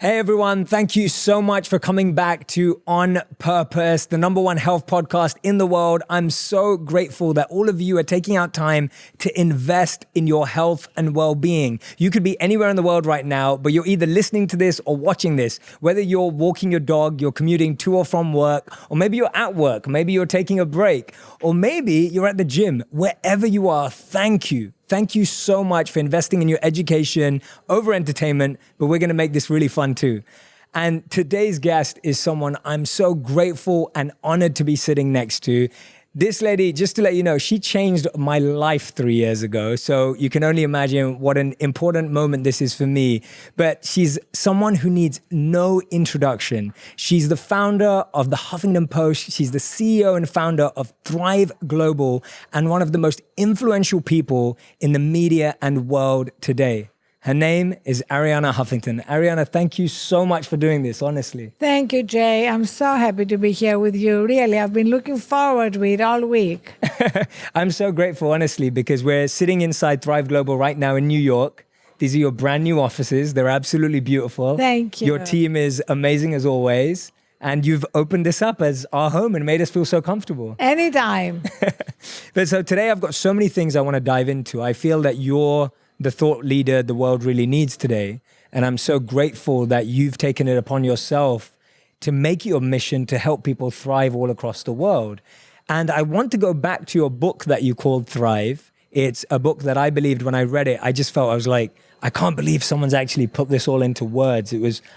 Hey everyone, thank you so much for coming back to On Purpose, the #1 health podcast in the world. I'm so grateful that all of you are taking out time to invest in your health and well-being. You could be anywhere in the world right now, but you're either listening to this or watching this, whether you're walking your dog, you're commuting to or from work, or maybe you're at work, maybe you're taking a break, or maybe you're at the gym. Wherever you are, thank you. Thank you so much for investing in your education over entertainment, but we're going to make this really fun too. And today's guest is someone I'm so grateful and honored to be sitting next to. This lady, just to let you know, she changed my life 3 years ago. So you can only imagine what an important moment this is for me. But she's someone who needs no introduction. She's the founder of the Huffington Post. She's the CEO and founder of Thrive Global and one of the most influential people in the media and world today. Her name is Arianna Huffington. Arianna, thank you so much for doing this, honestly. Thank you, Jay. I'm so happy to be here with you. Really, I've been looking forward to it all week. I'm so grateful, honestly, because we're sitting inside Thrive Global right now in New York. These are your brand new offices. They're absolutely beautiful. Thank you. Your team is amazing as always. And you've opened this up as our home and made us feel so comfortable. Anytime. But so today I've got so many things I want to dive into. I feel that you're the thought leader the world really needs today. And I'm so grateful that you've taken it upon yourself to make your mission to help people thrive all across the world. And I want to go back to your book that you called Thrive. It's a book that I believed when I read it, I just felt, I was like, I can't believe someone's actually put this all into words.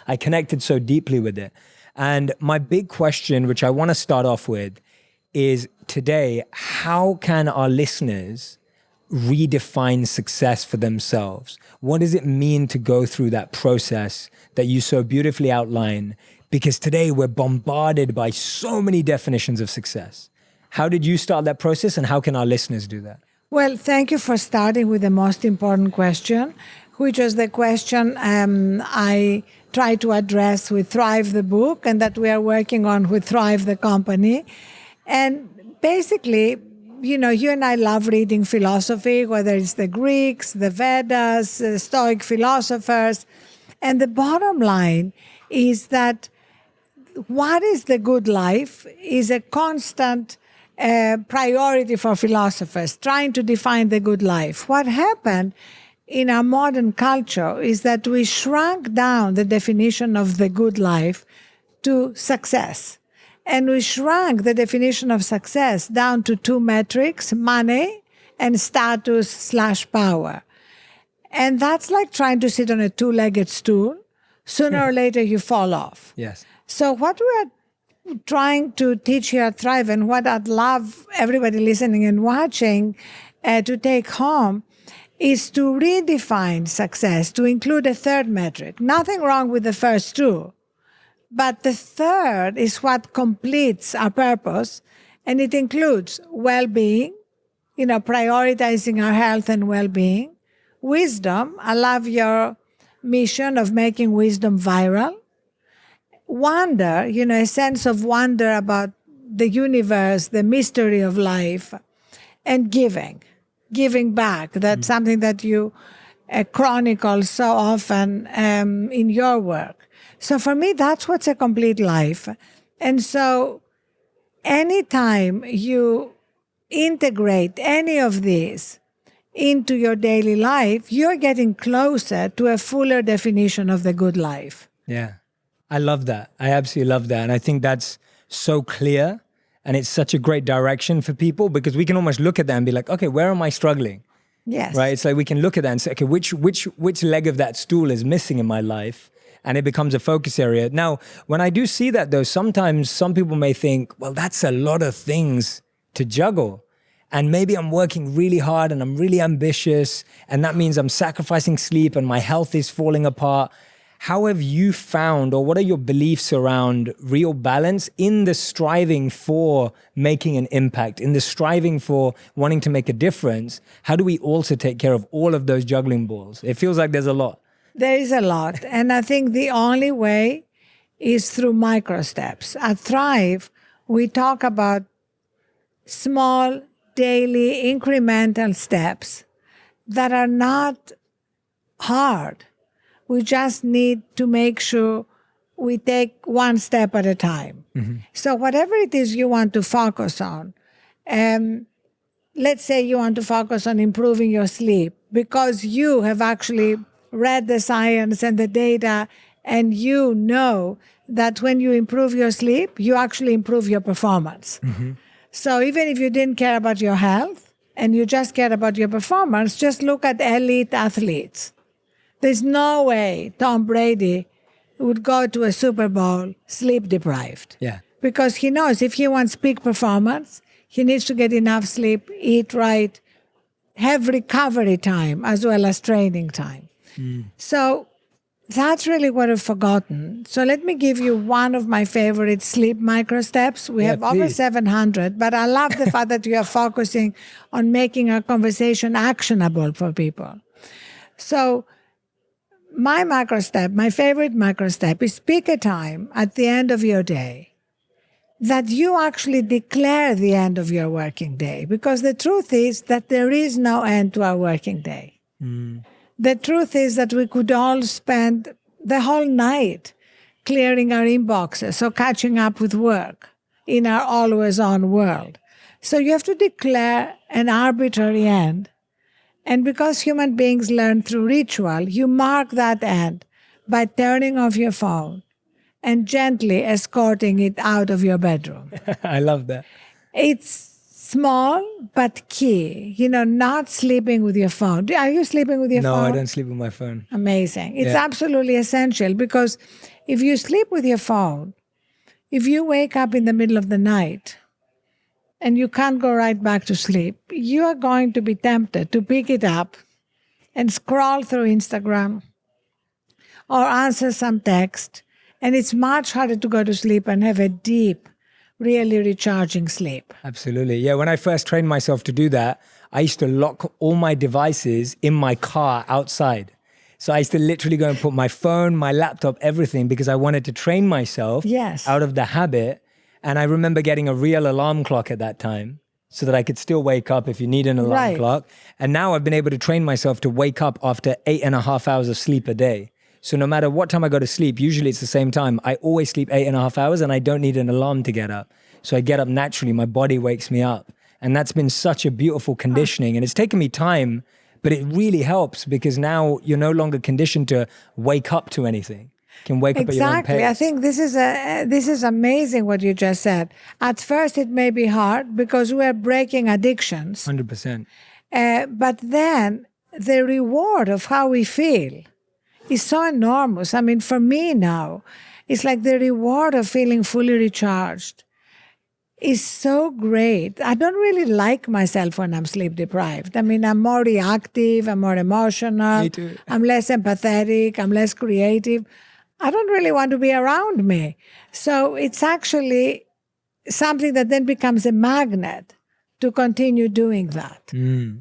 I connected so deeply with it. And my big question, which I want to start off with, is today, how can our listeners redefine success for themselves? What does it mean to go through that process that you so beautifully outline? Because today we're bombarded by so many definitions of success. How did you start that process and how can our listeners do that? Well, thank you for starting with the most important question, which was the question I try to address with Thrive the book and that we are working on with Thrive the company. And basically, you know, you and I love reading philosophy, whether it's the Greeks, the Vedas, the Stoic philosophers. And the bottom line is that what is the good life is a constant priority for philosophers, trying to define the good life. What happened in our modern culture is that we shrunk down the definition of the good life to success. And we shrunk the definition of success down to 2 metrics, money and status/power. And that's like trying to sit on a 2-legged stool. Sooner or later, you fall off. Yes. So what we're trying to teach here at Thrive and what I'd love everybody listening and watching to take home is to redefine success, to include a 3rd metric. Nothing wrong with the first 2. But the 3rd is what completes our purpose, and it includes well-being, you know, prioritizing our health and well-being, wisdom. I love your mission of making wisdom viral. Wonder, you know, a sense of wonder about the universe, the mystery of life, and giving back. That's something that you chronicle so often in your work. So for me, that's what's a complete life. And so anytime you integrate any of these into your daily life, you're getting closer to a fuller definition of the good life. Yeah, I love that. I absolutely love that. And I think that's so clear. And it's such a great direction for people because we can almost look at that and be like, okay, where am I struggling? Yes. Right? It's like we can look at that and say, okay, which leg of that stool is missing in my life? And it becomes a focus area. Now, when I do see that though, sometimes some people may think, well, that's a lot of things to juggle. And maybe I'm working really hard and I'm really ambitious. And that means I'm sacrificing sleep and my health is falling apart. How have you found, or what are your beliefs around real balance in the striving for making an impact, in the striving for wanting to make a difference? How do we also take care of all of those juggling balls? It feels like there's a lot. There is a lot. And I think the only way is through micro steps. At Thrive, we talk about small, daily, incremental steps that are not hard. We just need to make sure we take one step at a time. So whatever it is you want to focus on, let's say you want to focus on improving your sleep because you have actually read the science and the data, and you know that when you improve your sleep, you actually improve your performance. So even if you didn't care about your health and you just care about your performance, just look at elite athletes. There's no way Tom Brady would go to a Super Bowl sleep deprived. Yeah. Because he knows if he wants peak performance, he needs to get enough sleep, eat right, have recovery time as well as training time. So that's really what I've forgotten. So let me give you one of my favorite sleep micro steps. We have over 700, but I love the fact that you are focusing on making our conversation actionable for people. So my favorite macro step is pick a time at the end of your day that you actually declare the end of your working day. Because the truth is that there is no end to our working day. The truth is that we could all spend the whole night clearing our inboxes or catching up with work in our always-on world. So you have to declare an arbitrary end. And because human beings learn through ritual, you mark that end by turning off your phone and gently escorting it out of your bedroom. I love that. It's small but key. Not sleeping with your phone. Are you sleeping with your phone? No, I don't sleep with my phone. Amazing. It's absolutely essential because if you sleep with your phone, if you wake up in the middle of the night and you can't go right back to sleep, you are going to be tempted to pick it up and scroll through Instagram or answer some text. And it's much harder to go to sleep and have a deep, really recharging sleep. Absolutely. Yeah, when I first trained myself to do that, I used to lock all my devices in my car outside. So I used to literally go and put my phone, my laptop, everything, because I wanted to train myself out of the habit. And I remember getting a real alarm clock at that time so that I could still wake up if you need an alarm clock. And now I've been able to train myself to wake up after 8.5 hours of sleep a day. So no matter what time I go to sleep, usually it's the same time. I always sleep 8.5 hours and I don't need an alarm to get up. So I get up naturally. My body wakes me up. And that's been such a beautiful conditioning. And it's taken me time, but it really helps because now you're no longer conditioned to wake up to anything. You can wake up at your own pace. Exactly. I think this is amazing what you just said. At first, it may be hard because we're breaking addictions. 100%. But then the reward of how we feel is so enormous. I mean, for me now, it's like the reward of feeling fully recharged is so great. I don't really like myself when I'm sleep deprived. I mean, I'm more reactive, I'm more emotional, Me too. I'm less empathetic, I'm less creative. I don't really want to be around me. So it's actually something that then becomes a magnet to continue doing that.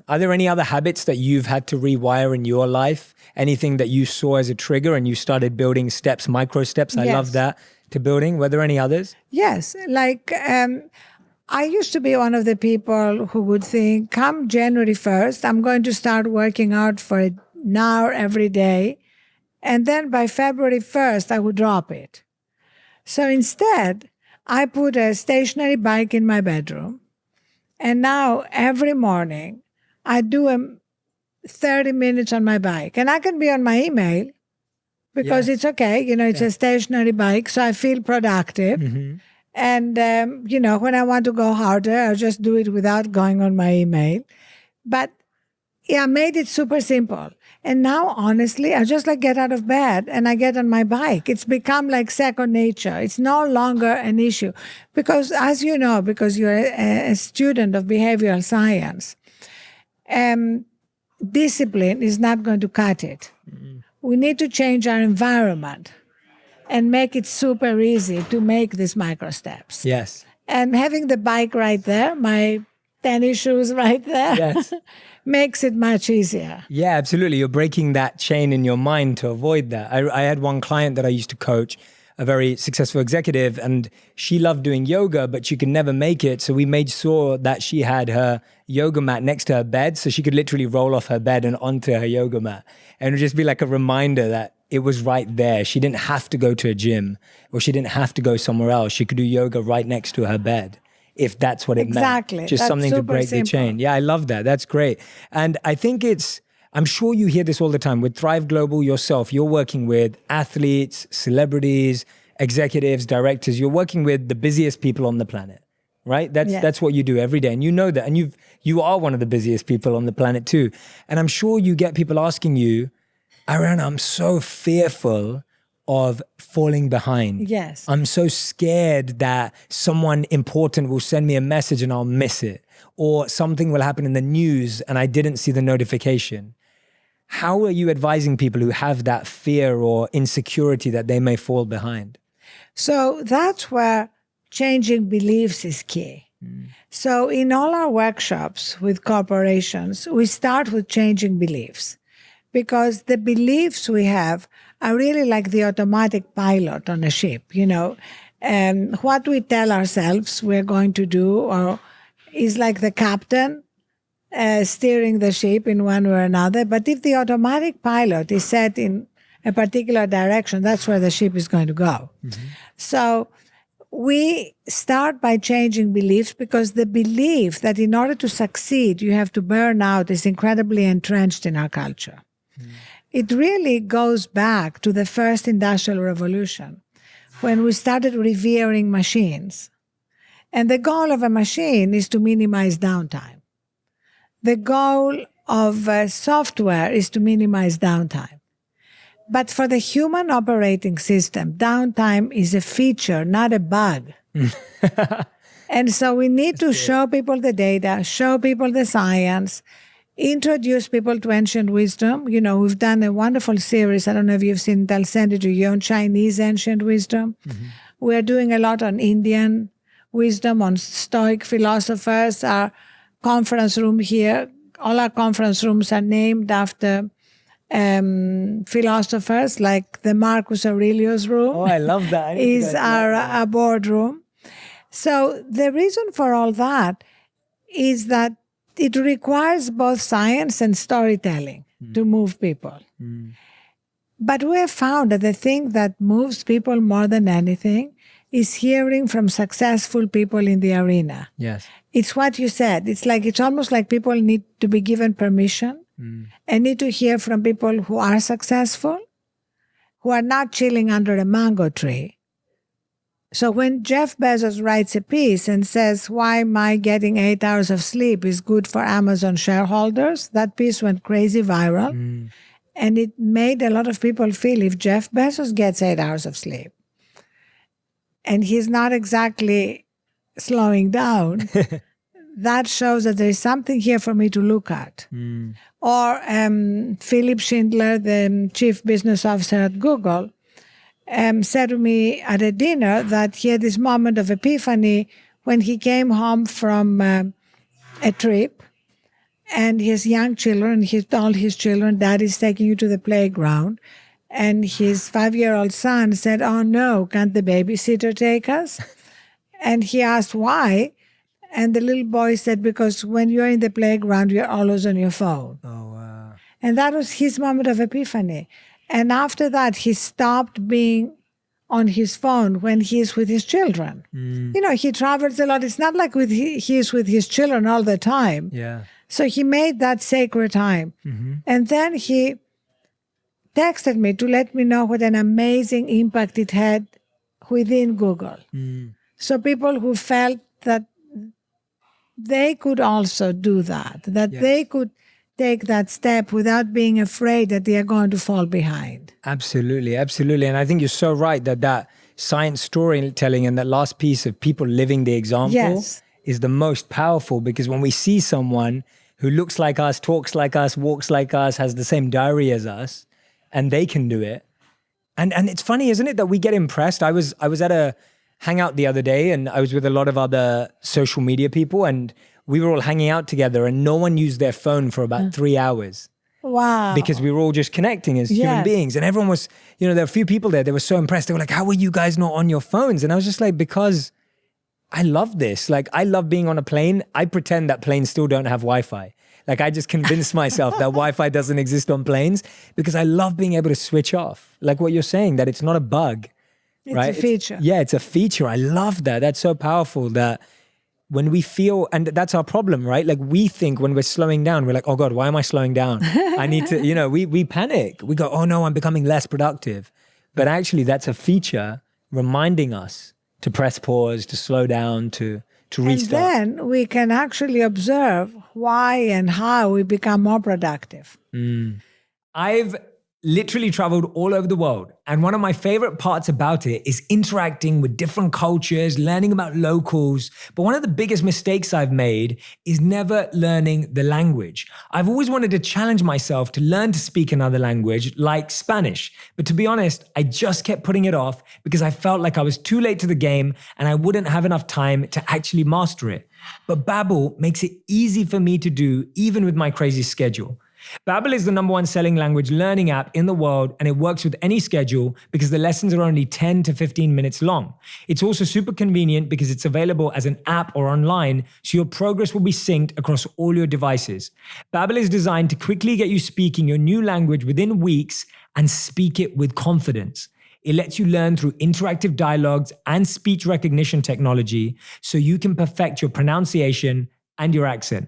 Are there any other habits that you've had to rewire in your life? Anything that you saw as a trigger and you started building steps, micro steps? I love that, to building. Were there any others? Yes. Like I used to be one of the people who would think, come January 1st, I'm going to start working out for an hour every day. And then by February 1st, I would drop it. So instead, I put a stationary bike in my bedroom. And now every morning, I do 30 minutes on my bike. And I can be on my email because it's okay. It's a stationary bike, so I feel productive. And, when I want to go harder, I'll just do it without going on my email. But I made it super simple. And now, honestly, I just get out of bed and I get on my bike. It's become like second nature. It's no longer an issue. Because as you know, because you're a student of behavioral science, discipline is not going to cut it. We need to change our environment and make it super easy to make these micro steps. Yes. And having the bike right there, my tennis shoes right there, makes it much easier. Yeah, absolutely. You're breaking that chain in your mind to avoid that. I had one client that I used to coach, a very successful executive, and she loved doing yoga, but she could never make it. So we made sure that she had her yoga mat next to her bed so she could literally roll off her bed and onto her yoga mat. And it would just be like a reminder that it was right there. She didn't have to go to a gym, or she didn't have to go somewhere else. She could do yoga right next to her bed, if that's what it Exactly. meant. Just That's something to super break the simple. chain. Yeah, I love that. That's great. And I think I'm sure you hear this all the time. With Thrive Global yourself, you're working with athletes, celebrities, executives, directors. You're working with the busiest people on the planet, right? That's what you do every day. And you know that. And you are one of the busiest people on the planet too. And I'm sure you get people asking you, Arianna, I'm so fearful of falling behind. Yes. I'm so scared that someone important will send me a message and I'll miss it, or something will happen in the news and I didn't see the notification. How are you advising people who have that fear or insecurity that they may fall behind? So that's where changing beliefs is key. So in all our workshops with corporations, we start with changing beliefs, because the beliefs we have are really like the automatic pilot on a ship, what we tell ourselves we're going to do or is like the captain steering the ship in one way or another. But if the automatic pilot is set in a particular direction, that's where the ship is going to go. So we start by changing beliefs, because the belief that in order to succeed, you have to burn out is incredibly entrenched in our culture. It really goes back to the first industrial revolution, when we started revering machines. And the goal of a machine is to minimize downtime. The goal of software is to minimize downtime. But for the human operating system, downtime is a feature, not a bug. And so we need to show people the data, show people the science, introduce people to ancient wisdom. We've done a wonderful series. I don't know if you've seen it. I'll send it to you on Chinese ancient wisdom. We're doing a lot on Indian wisdom, on Stoic philosophers. Our conference room here, all our conference rooms are named after philosophers, like the Marcus Aurelius room. Oh, I love that. Is our boardroom. So the reason for all that is that it requires both science and storytelling to move people. But we have found that the thing that moves people more than anything is hearing from successful people in the arena. Yes. It's what you said. It's almost like people need to be given permission and need to hear from people who are successful, who are not chilling under a mango tree. So when Jeff Bezos writes a piece and says, why my getting 8 hours of sleep is good for Amazon shareholders, that piece went crazy viral. And it made a lot of people feel, if Jeff Bezos gets 8 hours of sleep, and he's not exactly slowing down, that shows that there is something here for me to look at. Or Philip Schindler, the chief business officer at Google, said to me at a dinner that he had this moment of epiphany when he came home from a trip, and his young children, he told his children, Daddy's taking you to the playground. And his 5-year-old son said, oh no, can't the babysitter take us? And he asked why. And the little boy said, because when you're in the playground, you're always on your phone. Oh, wow. And that was his moment of epiphany. And after that, he stopped being on his phone when he's with his children. He travels a lot. It's not like he is with his children all the time. Yeah. So he made that sacred time. And then he texted me to let me know what an amazing impact it had within Google. So people who felt that they could also do that they could take that step without being afraid that they are going to fall behind. Absolutely, absolutely. And I think you're so right that science storytelling and that last piece of people living the example is the most powerful, because when we see someone who looks like us, talks like us, walks like us, has the same diary as us, and they can do it. And it's funny, isn't it, that we get impressed? I was at a hangout the other day, and I was with a lot of other social media people, and we were all hanging out together, and no one used their phone for about 3 hours. Wow. Because we were all just connecting as human beings. And everyone was, there were a few people there, they were so impressed. They were like, how are you guys not on your phones? And I was just like, because I love this. Like, I love being on a plane. I pretend that planes still don't have Wi-Fi. Like I just convinced myself that Wi-Fi doesn't exist on planes because I love being able to switch off. Like what you're saying, that it's not a bug, right? It's a feature. It's a feature. I love that. That's so powerful that when we feel, and that's our problem, right? Like we think when we're slowing down, we're like, oh God, why am I slowing down? I need to, we panic. We go, oh no, I'm becoming less productive. But actually that's a feature reminding us to press pause, to slow down, to restart. And then we can actually observe why and how we become more productive. I've literally traveled all over the world. And one of my favorite parts about it is interacting with different cultures, learning about locals. But one of the biggest mistakes I've made is never learning the language. I've always wanted to challenge myself to learn to speak another language like Spanish. But to be honest, I just kept putting it off because I felt like I was too late to the game and I wouldn't have enough time to actually master it. But Babbel makes it easy for me to do, even with my crazy schedule. Babbel is the #1 selling language learning app in the world, and it works with any schedule because the lessons are only 10 to 15 minutes long. It's also super convenient because it's available as an app or online, so your progress will be synced across all your devices. Babbel is designed to quickly get you speaking your new language within weeks and speak it with confidence. It lets you learn through interactive dialogues and speech recognition technology so you can perfect your pronunciation and your accent.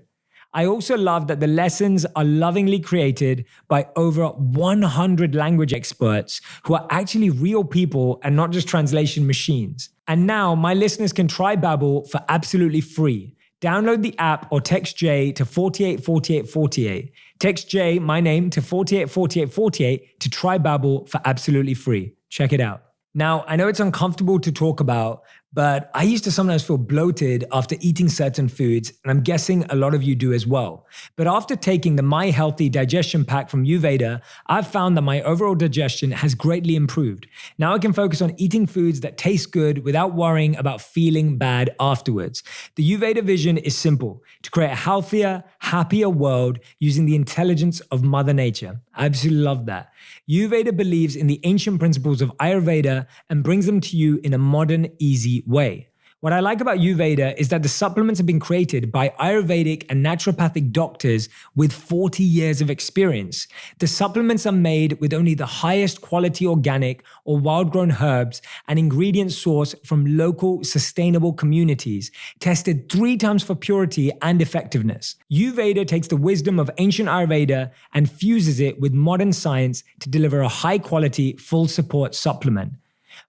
I also love that the lessons are lovingly created by over 100 language experts who are actually real people and not just translation machines. And now my listeners can try Babbel for absolutely free. Download the app or text J to 484848. Text J, my name, to 484848 to try Babbel for absolutely free. Check it out. Now, I know it's uncomfortable to talk about, but I used to sometimes feel bloated after eating certain foods, and I'm guessing a lot of you do as well. But after taking the My Healthy Digestion Pack from Ayurveda, I've found that my overall digestion has greatly improved. Now I can focus on eating foods that taste good without worrying about feeling bad afterwards. The Ayurveda vision is simple: to create a healthier, happier world using the intelligence of Mother Nature. I absolutely love that. Ayurveda believes in the ancient principles of Ayurveda and brings them to you in a modern, easy way. What I like about Ayurveda is that the supplements have been created by Ayurvedic and naturopathic doctors with 40 years of experience. The supplements are made with only the highest quality organic or wild-grown herbs and ingredients sourced from local, sustainable communities, tested 3 times for purity and effectiveness. Ayurveda takes the wisdom of ancient Ayurveda and fuses it with modern science to deliver a high-quality, full-support supplement.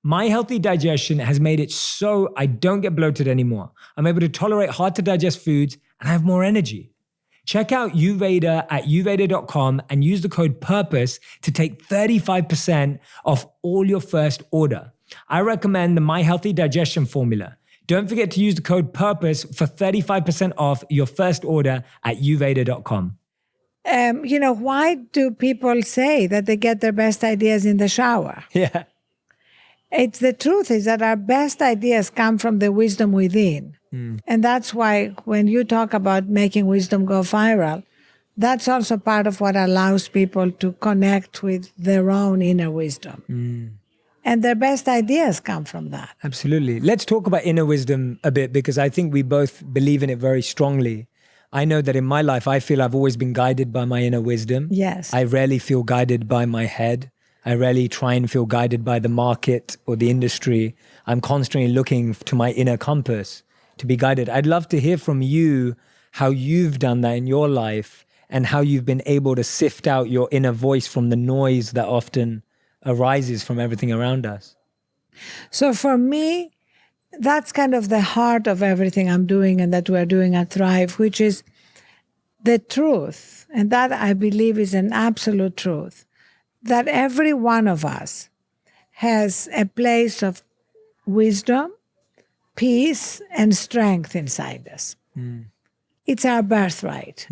My Healthy Digestion has made it so I don't get bloated anymore. I'm able to tolerate hard to digest foods and I have more energy. Check out Ayurveda at ayurveda.com and use the code PURPOSE to take 35% off all your first order. I recommend the My Healthy Digestion formula. Don't forget to use the code PURPOSE for 35% off your first order at ayurveda.com. Why do people say that they get their best ideas in the shower? Yeah. It's the truth is that our best ideas come from the wisdom within. And that's why when you talk about making wisdom go viral, that's also part of what allows people to connect with their own inner wisdom. And their best ideas come from that. Absolutely. Let's talk about inner wisdom a bit because I think we both believe in it very strongly. I know that in my life, I feel I've always been guided by my inner wisdom. Yes. I rarely feel guided by my head. I rarely try and feel guided by the market or the industry. I'm constantly looking to my inner compass to be guided. I'd love to hear from you how you've done that in your life and how you've been able to sift out your inner voice from the noise that often arises from everything around us. So for me, that's kind of the heart of everything I'm doing and that we're doing at Thrive, which is the truth. And that I believe is an absolute truth. That every one of us has a place of wisdom, peace, and strength inside us. It's our birthright.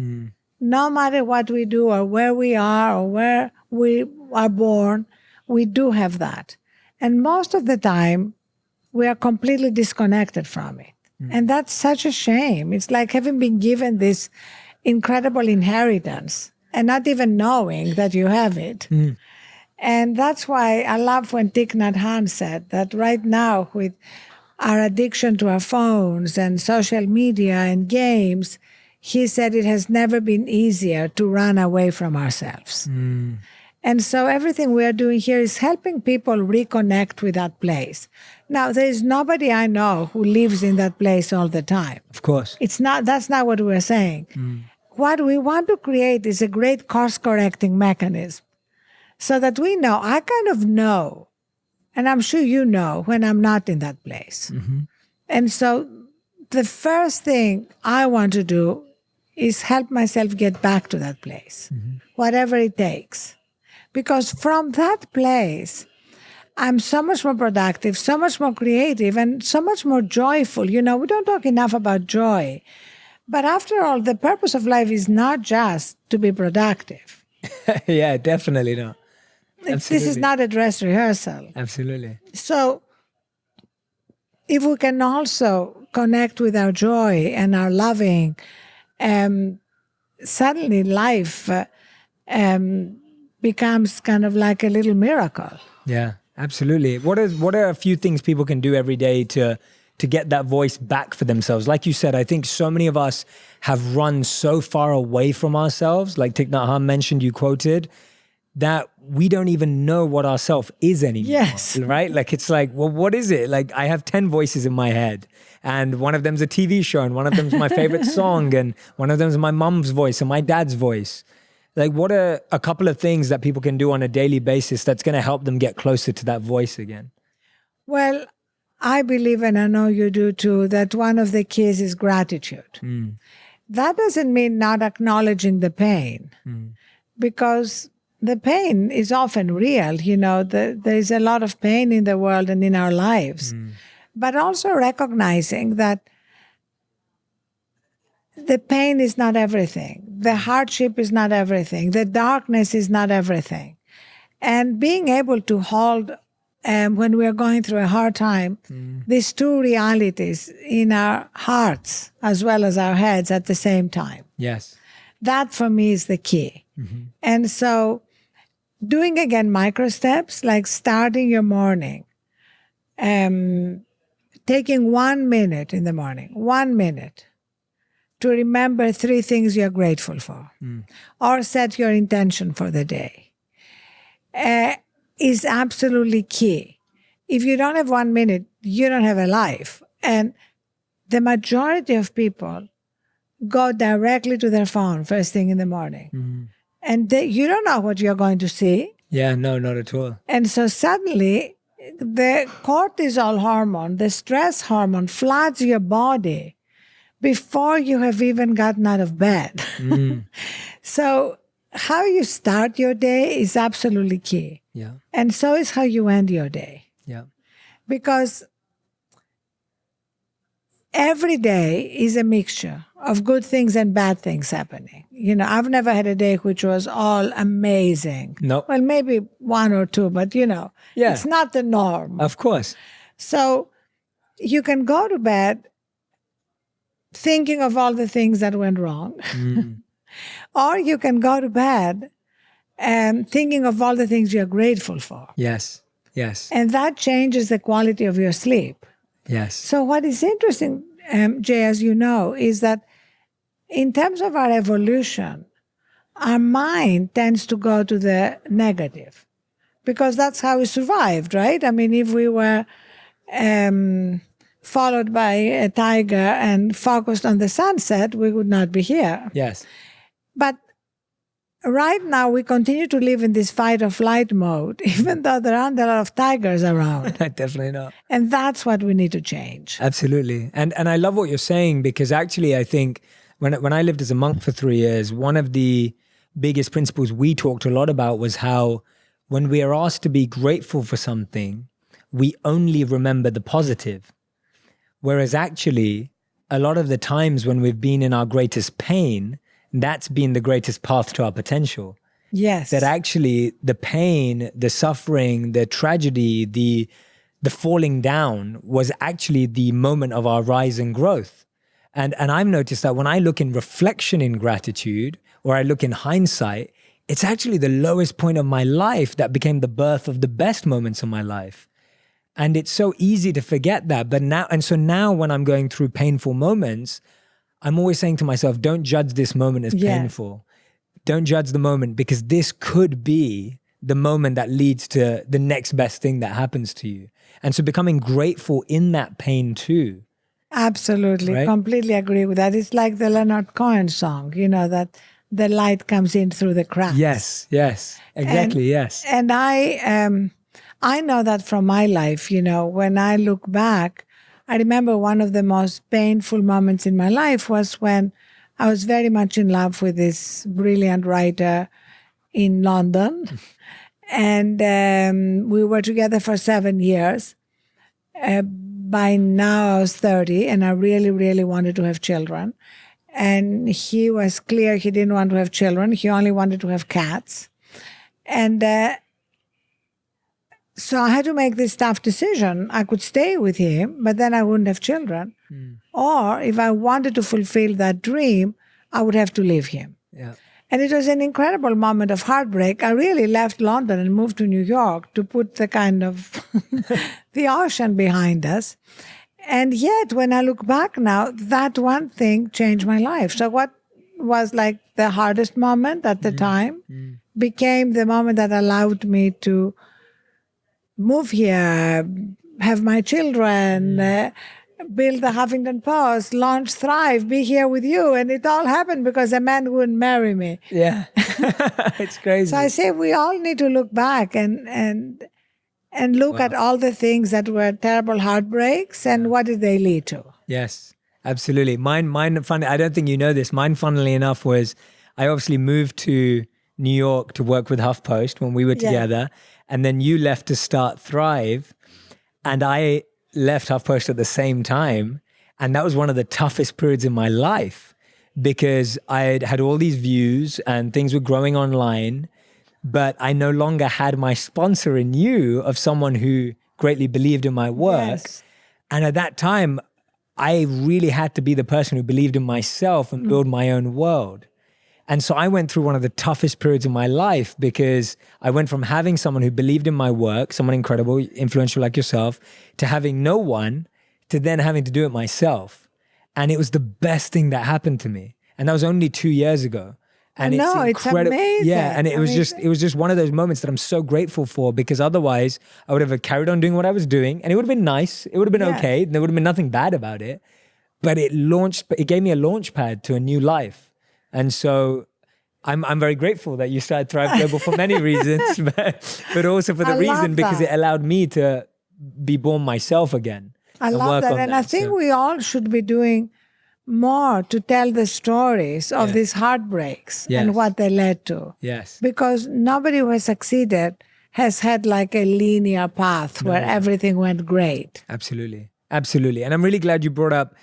No matter what we do or where we are or where we are born, we do have that. And most of the time, we are completely disconnected from it. And that's such a shame. It's like having been given this incredible inheritance and not even knowing that you have it. And that's why I love when Thich Nhat Hanh said that right now with our addiction to our phones and social media and games, he said it has never been easier to run away from ourselves. And so everything we are doing here is helping people reconnect with that place. Now, there is nobody I know who lives in that place all the time. Of course. That's not what we're saying. What we want to create is a great course-correcting mechanism so that we know, I kind of know, and I'm sure you know when I'm not in that place. And so the first thing I want to do is help myself get back to that place, whatever it takes. Because from that place, I'm so much more productive, so much more creative, and so much more joyful. You know, we don't talk enough about joy. But after all, the purpose of life is not just to be productive. Yeah, definitely not. This is not a dress rehearsal. Absolutely. So if we can also connect with our joy and our loving, suddenly life becomes kind of like a little miracle. Yeah, absolutely. What are a few things people can do every day to get that voice back for themselves? Like you said, I think so many of us have run so far away from ourselves, like Thich Nhat Hanh mentioned, you quoted, that we don't even know what ourself is anymore. Yes. Right? Like, it's like, well, what is it? Like, I have 10 voices in my head, and one of them's a TV show, and one of them's my favorite song, and one of them's my mom's voice and my dad's voice. Like, what are a couple of things that people can do on a daily basis that's going to help them get closer to that voice again? Well, I believe, and I know you do too, that one of the keys is gratitude. That doesn't mean not acknowledging the pain, because the pain is often real. You know, there is a lot of pain in the world and in our lives, but also recognizing that the pain is not everything. The hardship is not everything. The darkness is not everything. And being able to hold, when we are going through a hard time, these two realities in our hearts as well as our heads at the same time. Yes. That for me is the key. And so doing again micro steps, like starting your morning, taking 1 minute in the morning, 1 minute, to remember 3 things you're grateful for, or set your intention for the day, is absolutely key. If you don't have 1 minute, you don't have a life. And the majority of people go directly to their phone first thing in the morning. And you don't know what you're going to see. Yeah, no, not at all. And so suddenly, the cortisol hormone, the stress hormone, floods your body before you have even gotten out of bed. So how you start your day is absolutely key. Yeah. And so is how you end your day. Yeah. Because every day is a mixture of good things and bad things happening. You know, I've never had a day which was all amazing. No. Well, maybe 1 or 2, but you know, Yeah. it's not the norm. Of course. So you can go to bed thinking of all the things that went wrong. Or you can go to bed thinking of all the things you're grateful for. Yes. Yes. And that changes the quality of your sleep. Yes. So what is interesting, Jay, as you know, is that in terms of our evolution, our mind tends to go to the negative because that's how we survived, right? I mean, if we were followed by a tiger and focused on the sunset, we would not be here. Yes. But right now, we continue to live in this fight or flight mode, even though there aren't a lot of tigers around. Definitely not. And that's what we need to change. Absolutely. And I love what you're saying, because actually I think when I lived as a monk for 3 years, one of the biggest principles we talked a lot about was how when we are asked to be grateful for something, we only remember the positive. Whereas actually, a lot of the times when we've been in our greatest pain, that's been the greatest path to our potential. Yes. That actually the pain, the suffering, the tragedy, the falling down was actually the moment of our rise and growth. And I've noticed that when I look in reflection in gratitude, or I look in hindsight, it's actually the lowest point of my life that became the birth of the best moments of my life. And it's so easy to forget that. But now, and so now when I'm going through painful moments, I'm always saying to myself, don't judge this moment as painful. Don't judge the moment, because this could be the moment that leads to the next best thing that happens to you. And so becoming grateful in that pain too. Absolutely. Right? Completely agree with that. It's like the Leonard Cohen song, that the light comes in through the cracks. Yes. Exactly, yes. And I know that from my life, when I look back, I remember one of the most painful moments in my life was when I was very much in love with this brilliant writer in London. And we were together for 7 years. By now I was 30 and I really, really wanted to have children. And he was clear he didn't want to have children. He only wanted to have cats. And so I had to make this tough decision. I could stay with him, but then I wouldn't have children. Or if I wanted to fulfill that dream, I would have to leave him. Yeah. And it was an incredible moment of heartbreak. I really left London and moved to New York to put the kind of the ocean behind us. And yet, when I look back now, that one thing changed my life. So what was like the hardest moment at the time became the moment that allowed me to move here, have my children, build the Huffington Post, launch Thrive, be here with you. And it all happened because a man wouldn't marry me. Yeah. It's crazy. So I say we all need to look back and look at all the things that were terrible heartbreaks and what did they lead to. Yes, absolutely. Mine, funny, I don't think you know this. Mine, funnily enough, was I obviously moved to New York to work with HuffPost when we were together. And then you left to start Thrive. And I left HuffPost at the same time. And that was one of the toughest periods in my life because I had all these views and things were growing online, but I no longer had my sponsor in you of someone who greatly believed in my work. Yes. And at that time, I really had to be the person who believed in myself and build my own world. And so I went through one of the toughest periods of my life because I went from having someone who believed in my work, someone incredible, influential like yourself, to having no one, to then having to do it myself. And it was the best thing that happened to me. And that was only 2 years ago. And it's amazing. Yeah, and it was just one of those moments that I'm so grateful for because otherwise I would have carried on doing what I was doing and it would have been nice. It would have been okay. There would have been nothing bad about it. But it gave me a launch pad to a new life. And so I'm very grateful that you started Thrive Global for many reasons, but also for the reason because it allowed me to be born myself again. I love that. And I think we all should be doing more to tell the stories of these heartbreaks and what they led to. Yes. Because nobody who has succeeded has had like a linear path where everything went great. Absolutely. Absolutely. And I'm really glad you brought up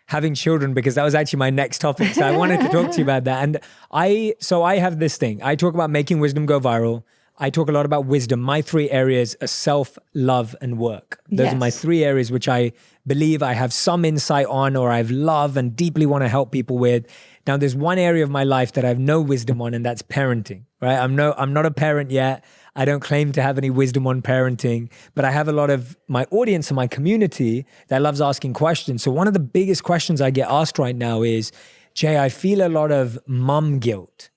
having children because that was actually my next topic. So I wanted to talk to you about that. And I have this thing. I talk about making wisdom go viral. I talk a lot about wisdom. My 3 areas are self, love, and work. Those are my 3 areas which I believe I have some insight on or I've loved and deeply want to help people with. Now, there's one area of my life that I have no wisdom on, and that's parenting, right? I'm not a parent yet. I don't claim to have any wisdom on parenting, but I have a lot of my audience and my community that loves asking questions. So one of the biggest questions I get asked right now is, Jay, I feel a lot of mom guilt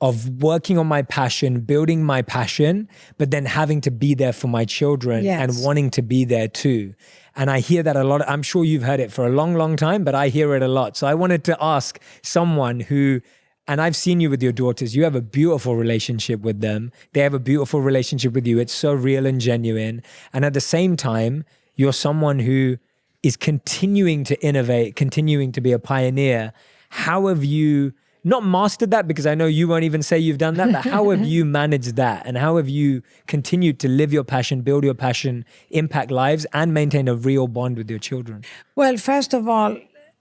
of working on my passion, building my passion, but then having to be there for my children and wanting to be there too. And I hear that a lot. I'm sure you've heard it for a long, long time, but I hear it a lot. So I wanted to ask someone who, and I've seen you with your daughters, you have a beautiful relationship with them. They have a beautiful relationship with you. It's so real and genuine. And at the same time, you're someone who is continuing to innovate, continuing to be a pioneer. How have you not mastered that? Because I know you won't even say you've done that, but how have you managed that? And how have you continued to live your passion, build your passion, impact lives, and maintain a real bond with your children? Well, first of all,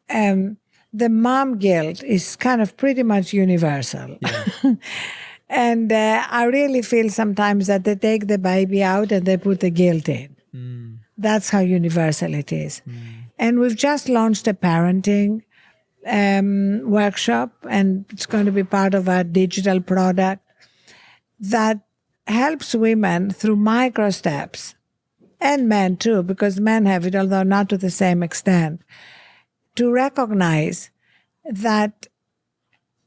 the mom guilt is kind of pretty much universal. Yeah. And I really feel sometimes that they take the baby out and they put the guilt in. That's how universal it is. And we've just launched a parenting workshop, and it's going to be part of our digital product that helps women through micro steps, and men too, because men have it, although not to the same extent, to recognize that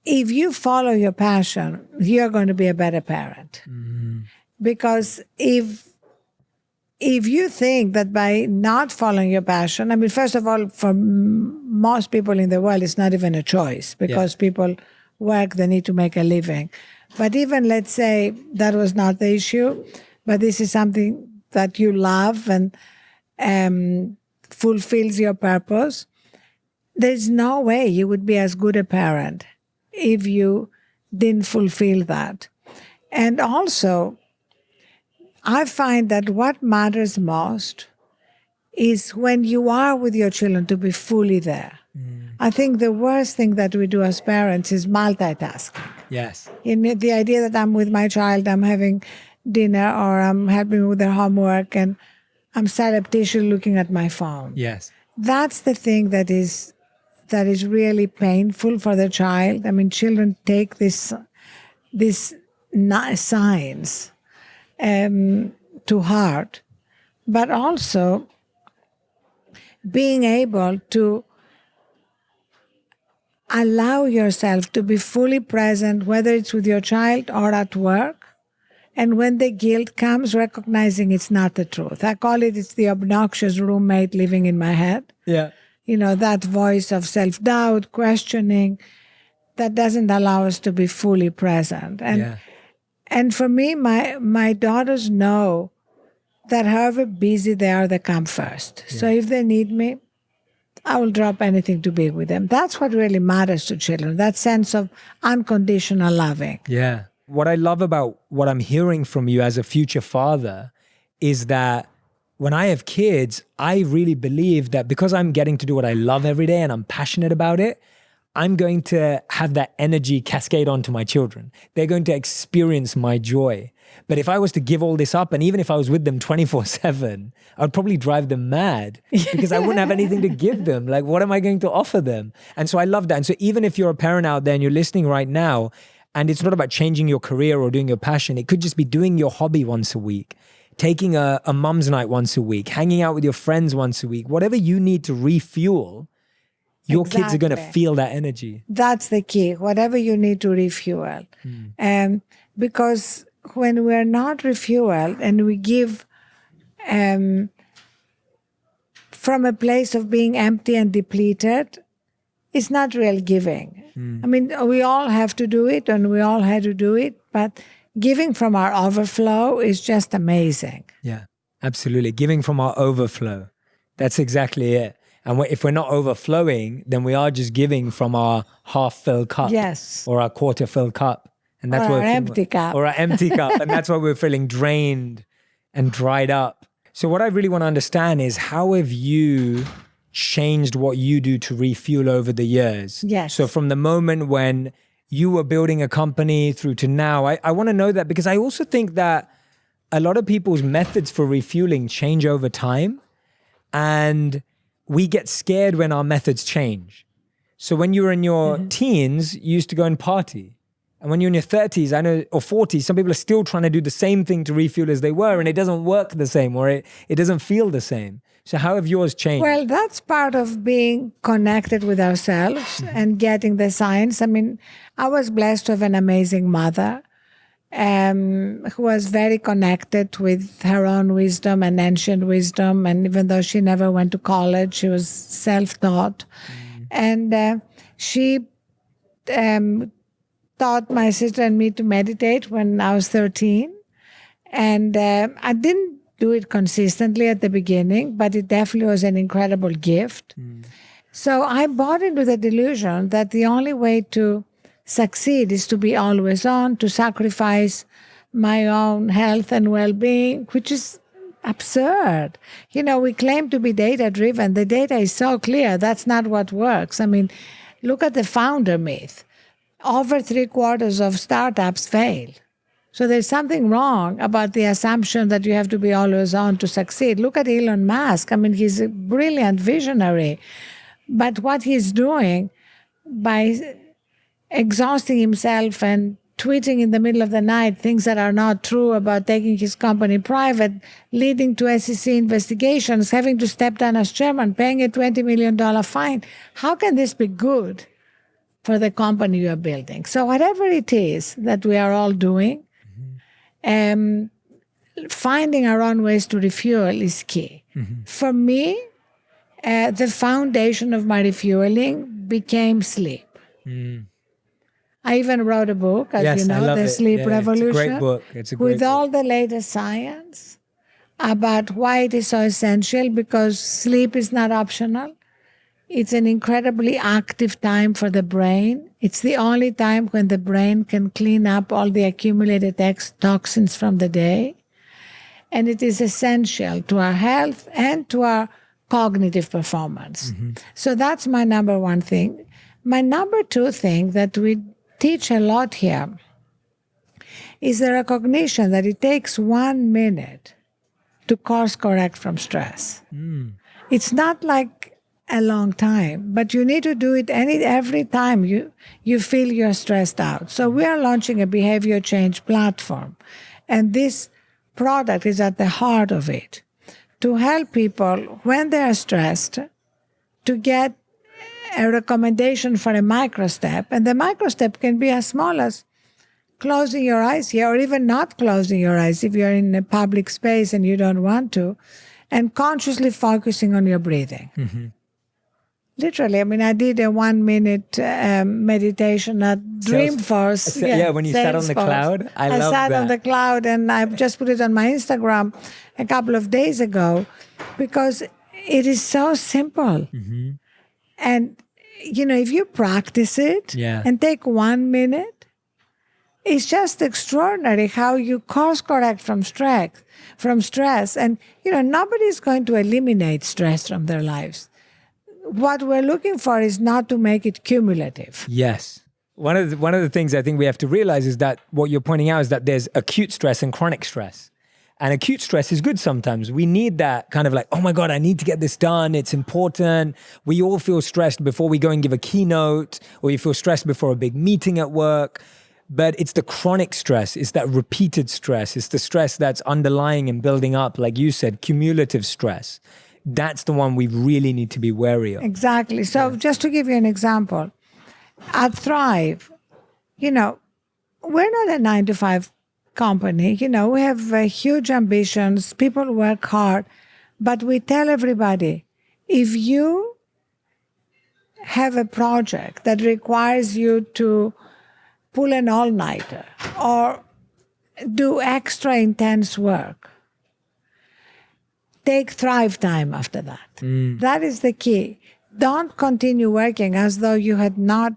if you follow your passion, you're going to be a better parent. Because if you think that by not following your passion, I mean, first of all, for most people in the world, it's not even a choice because people work, they need to make a living. But even, let's say, that was not the issue, but this is something that you love and fulfills your purpose, there's no way you would be as good a parent if you didn't fulfill that. And also, I find that what matters most is when you are with your children to be fully there. I think the worst thing that we do as parents is multitasking. Yes. The idea that I'm with my child, I'm having dinner or I'm helping with their homework and I'm surreptitiously looking at my phone. Yes. That's the thing that is really painful for the child. I mean, children take this signs to heart, but also being able to allow yourself to be fully present, whether it's with your child or at work. And when the guilt comes, recognizing it's not the truth. I call it's the obnoxious roommate living in my head. Yeah. That voice of self-doubt, questioning, that doesn't allow us to be fully present. And for me, my daughters know that however busy they are, they come first. Yeah. So if they need me, I will drop anything to be with them. That's what really matters to children, that sense of unconditional loving. Yeah. What I love about what I'm hearing from you as a future father is that when I have kids, I really believe that because I'm getting to do what I love every day and I'm passionate about it, I'm going to have that energy cascade onto my children. They're going to experience my joy. But if I was to give all this up, and even if I was with them 24/7, I would probably drive them mad because I wouldn't have anything to give them. Like, what am I going to offer them? And so I love that. And so even if you're a parent out there and you're listening right now, and it's not about changing your career or doing your passion, it could just be doing your hobby once a week, taking a mum's night once a week, hanging out with your friends once a week, whatever you need to refuel, your kids are going to feel that energy. That's the key, whatever you need to refuel. Because when we're not refueled and we give from a place of being empty and depleted, it's not real giving. I mean, we all have to do it and we all had to do it, but giving from our overflow is just amazing. Yeah, absolutely. Giving from our overflow. That's exactly it. And if we're not overflowing, then we are just giving from our half-filled cup. Yes. Or our quarter-filled cup. And that's or our empty cup. Or our empty cup. And that's why we're feeling drained and dried up. So what I really want to understand is, how have you changed what you do to refuel over the years? Yes. So from the moment when you were building a company through to now, I want to know that, because I also think that a lot of people's methods for refueling change over time. And we get scared when our methods change. So when you were in your teens, you used to go and party. And when you're in your 30s, I know, or 40s, some people are still trying to do the same thing to refuel as they were, and it doesn't work the same, or it doesn't feel the same. So how have yours changed? Well, that's part of being connected with ourselves and getting the signs. I mean, I was blessed to have an amazing mother who was very connected with her own wisdom and ancient wisdom. And even though she never went to college, she was self-taught. And she taught my sister and me to meditate when I was 13. And I didn't do it consistently at the beginning, but it definitely was an incredible gift. So I bought into the delusion that the only way to succeed is to be always on, to sacrifice my own health and well-being, which is absurd. We claim to be data-driven. The data is so clear. That's not what works. I mean, look at the founder myth. Over 3/4 of startups fail. So there's something wrong about the assumption that you have to be always on to succeed. Look at Elon Musk. I mean, he's a brilliant visionary. But what he's doing by exhausting himself and tweeting in the middle of the night things that are not true about taking his company private, leading to SEC investigations, having to step down as chairman, paying a $20 million fine. How can this be good? for the company you are building. So whatever it is that we are all doing, finding our own ways to refuel is key. For me, the foundation of my refueling became sleep. I even wrote a book, as you know, The Sleep Revolution. It's a great book. It's a great with book. all the latest science about why it is so essential, because sleep is not optional. It's an incredibly active time for the brain. It's the only time when the brain can clean up all the accumulated toxins from the day. And it is essential to our health and to our cognitive performance. So that's my number one thing. My number two thing that we teach a lot here is the recognition that it takes 1 minute to course correct from stress. It's not like a long time, but you need to do it every time you feel you're stressed out. So we are launching a behavior change platform, and this product is at the heart of it, to help people when they are stressed to get a recommendation for a micro step. And the micro step can be as small as closing your eyes here, or even not closing your eyes if you're in a public space and you don't want to, and consciously focusing on your breathing. Literally, I mean, I did a 1 minute meditation at Dreamforce. When you sat on the cloud. I love sat that. on the cloud, and I just put it on my Instagram a couple of days ago, because it is so simple. And, if you practice it and take 1 minute, it's just extraordinary how you course correct from stress. And, nobody's going to eliminate stress from their lives. What we're looking for is not to make it cumulative. Yes. One of the things I think we have to realize is that what you're pointing out is that there's acute stress and chronic stress. And acute stress is good sometimes. We need that kind of like, oh my God, I need to get this done. It's important. We all feel stressed before we go and give a keynote, or you feel stressed before a big meeting at work. But it's the chronic stress. It's that repeated stress. It's the stress that's underlying and building up, like you said, cumulative stress. That's the one we really need to be wary of. Exactly. So just to give you an example, at Thrive, we're not a 9-to-5 company. We have huge ambitions. People work hard. But we tell everybody, if you have a project that requires you to pull an all-nighter or do extra intense work, take Thrive time after that. That is the key. Don't continue working as though you had not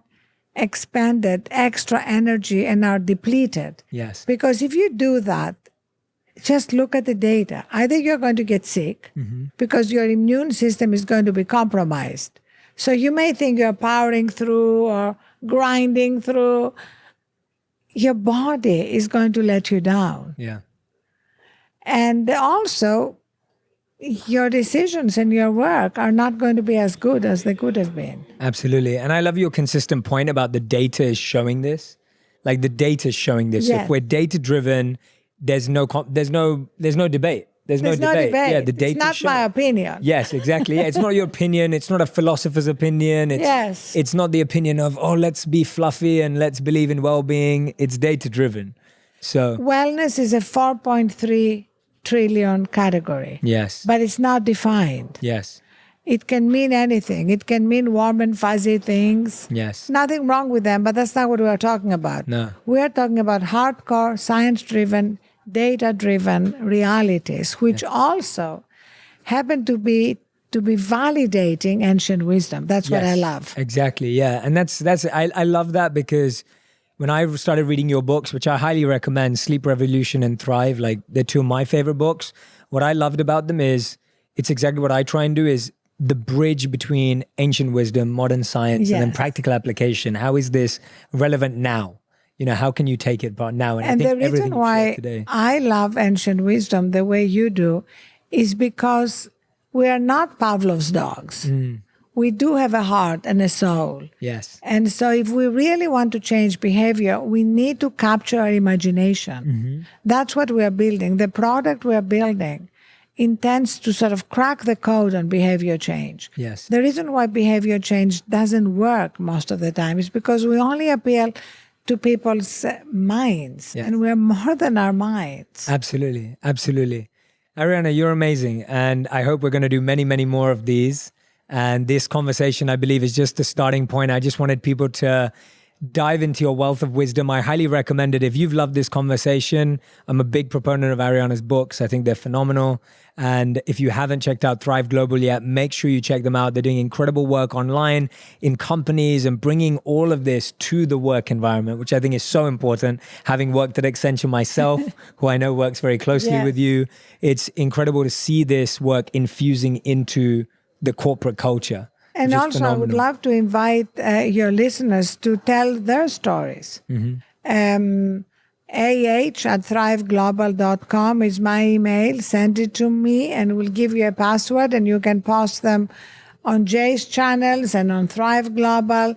expended extra energy and are depleted. Yes. Because if you do that, just look at the data. Either you're going to get sick because your immune system is going to be compromised. So you may think you're powering through or grinding through. Your body is going to let you down. Yeah. And also, your decisions and your work are not going to be as good as they could have been. Absolutely. And I love your consistent point about the data is showing this. Like the data is showing this. Yes. If we're data driven, there's no debate. There's no debate. Yeah, the data. It's not my opinion. Yes, exactly. Yeah, it's not your opinion. It's not a philosopher's opinion. It's not the opinion of, let's be fluffy and let's believe in well-being. It's data driven. So wellness is a 4.3 trillion category. Yes. But it's not defined. Yes. It can mean anything. It can mean warm and fuzzy things. Yes. Nothing wrong with them, but that's not what we are talking about. No. We are talking about hardcore, science-driven, data-driven realities, which also happen to be validating ancient wisdom. That's what I love. Exactly. Yeah. And I love that, because when I started reading your books, which I highly recommend, Sleep Revolution and Thrive, like they're two of my favorite books. What I loved about them is it's exactly what I try and do, is the bridge between ancient wisdom, modern science, and then practical application. How is this relevant now? How can you take it now? And the reason why I love ancient wisdom the way you do is because we are not Pavlov's dogs. We do have a heart and a soul. Yes. And so if we really want to change behavior, we need to capture our imagination. That's what we are building. The product we are building intends to sort of crack the code on behavior change. Yes. The reason why behavior change doesn't work most of the time is because we only appeal to people's minds, Yes. and we're more than our minds. Absolutely. Absolutely. Arianna, you're amazing. And I hope we're going to do many, many more of these. And this conversation, I believe, is just the starting point. I just wanted people to dive into your wealth of wisdom. I highly recommend it. If you've loved this conversation, I'm a big proponent of Arianna's books. I think they're phenomenal. And if you haven't checked out Thrive Global yet, make sure you check them out. They're doing incredible work online in companies and bringing all of this to the work environment, which I think is so important. Having worked at Accenture myself, who I know works very closely Yes. with you, it's incredible to see this work infusing into the corporate culture. And Just also, I would phenomenal. love to invite your listeners to tell their stories. AH@thriveglobal.com is my email. Send it to me and we'll give you a password and you can post them on Jay's channels and on Thrive Global.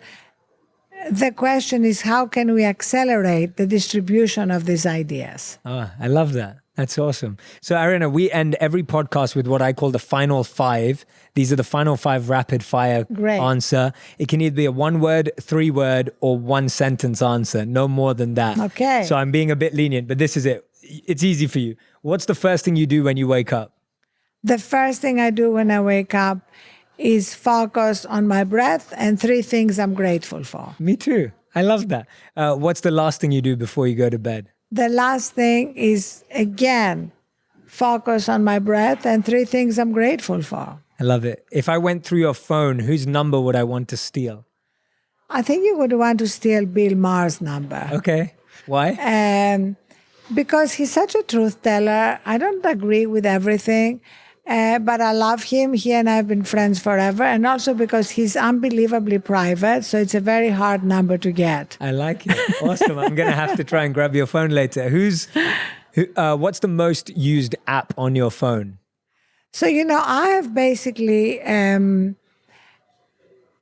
The question is, how can we accelerate the distribution of these ideas? Oh, I love that. That's awesome. So, Arianna, we end every podcast with what I call the final five. These are the final five rapid fire Great. answer. It can either be a 1-word, 3-word, or 1-sentence answer. No more than that. Okay. So I'm being a bit lenient, but this is it. It's easy for you. What's the first thing you do when you wake up? The first thing I do when I wake up is focus on my breath and 3 things I'm grateful for. Me too. I love that. What's the last thing you do before you go to bed? The last thing is, again, focus on my breath and 3 things I'm grateful for. I love it. If I went through your phone, whose number would I want to steal? I think you would want to steal Bill Maher's number. Okay. Why? Because he's such a truth teller. I don't agree with everything, but I love him. He and I have been friends forever. And also because he's unbelievably private, so it's a very hard number to get. I like it. Awesome. I'm going to have to try and grab your phone later. What's the most used app on your phone? So, I have basically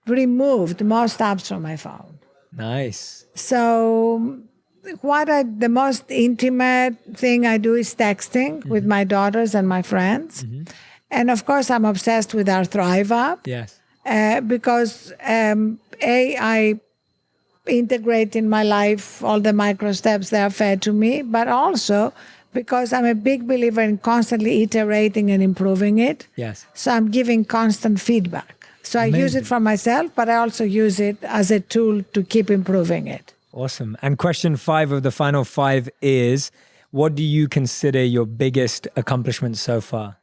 removed most apps from my phone. Nice. So the most intimate thing I do is texting with my daughters and my friends. And of course, I'm obsessed with our Thrive app. Yes. Because I integrate in my life all the micro steps that are fed to me, but also because I'm a big believer in constantly iterating and improving it. Yes. So I'm giving constant feedback. So I use it for myself, but I also use it as a tool to keep improving it. Awesome. And question 5 of the final 5 is, what do you consider your biggest accomplishment so far?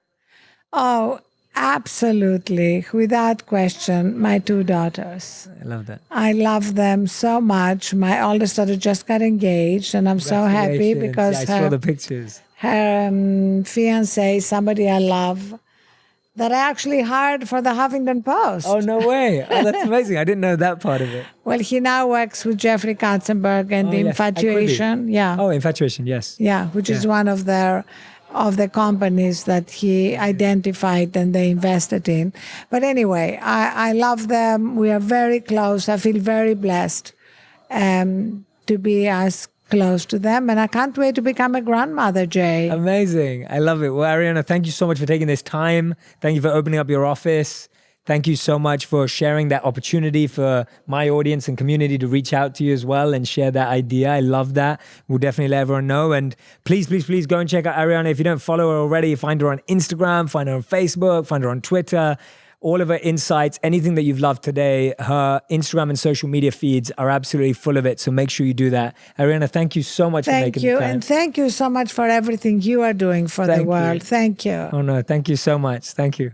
Oh, absolutely. Without question, my 2 daughters. I love that. I love them so much. My oldest daughter just got engaged, and I'm so happy Congratulations. because I saw the pictures. her fiancé is somebody I love that I actually hired for the Huffington Post. Oh, no way. Oh, that's amazing. I didn't know that part of it. Well, he now works with Jeffrey Katzenberg and Oh, yes. Infatuation. Yeah. Oh, Infatuation. Yes. Yeah, which is one of the companies that he identified and they invested in. But anyway, I love them. We are very close. I feel very blessed to be as close to them. And I can't wait to become a grandmother, Jay. Amazing. I love it. Well, Arianna, thank you so much for taking this time. Thank you for opening up your office. Thank you so much for sharing that opportunity for my audience and community to reach out to you as well and share that idea. I love that. We'll definitely let everyone know. And please, please, please go and check out Arianna. If you don't follow her already, find her on Instagram, find her on Facebook, find her on Twitter. All of her insights, anything that you've loved today, her Instagram and social media feeds are absolutely full of it. So make sure you do that. Arianna, thank you so much for making the time. And thank you so much for everything you are doing for the world. Thank you. Oh no, thank you so much. Thank you.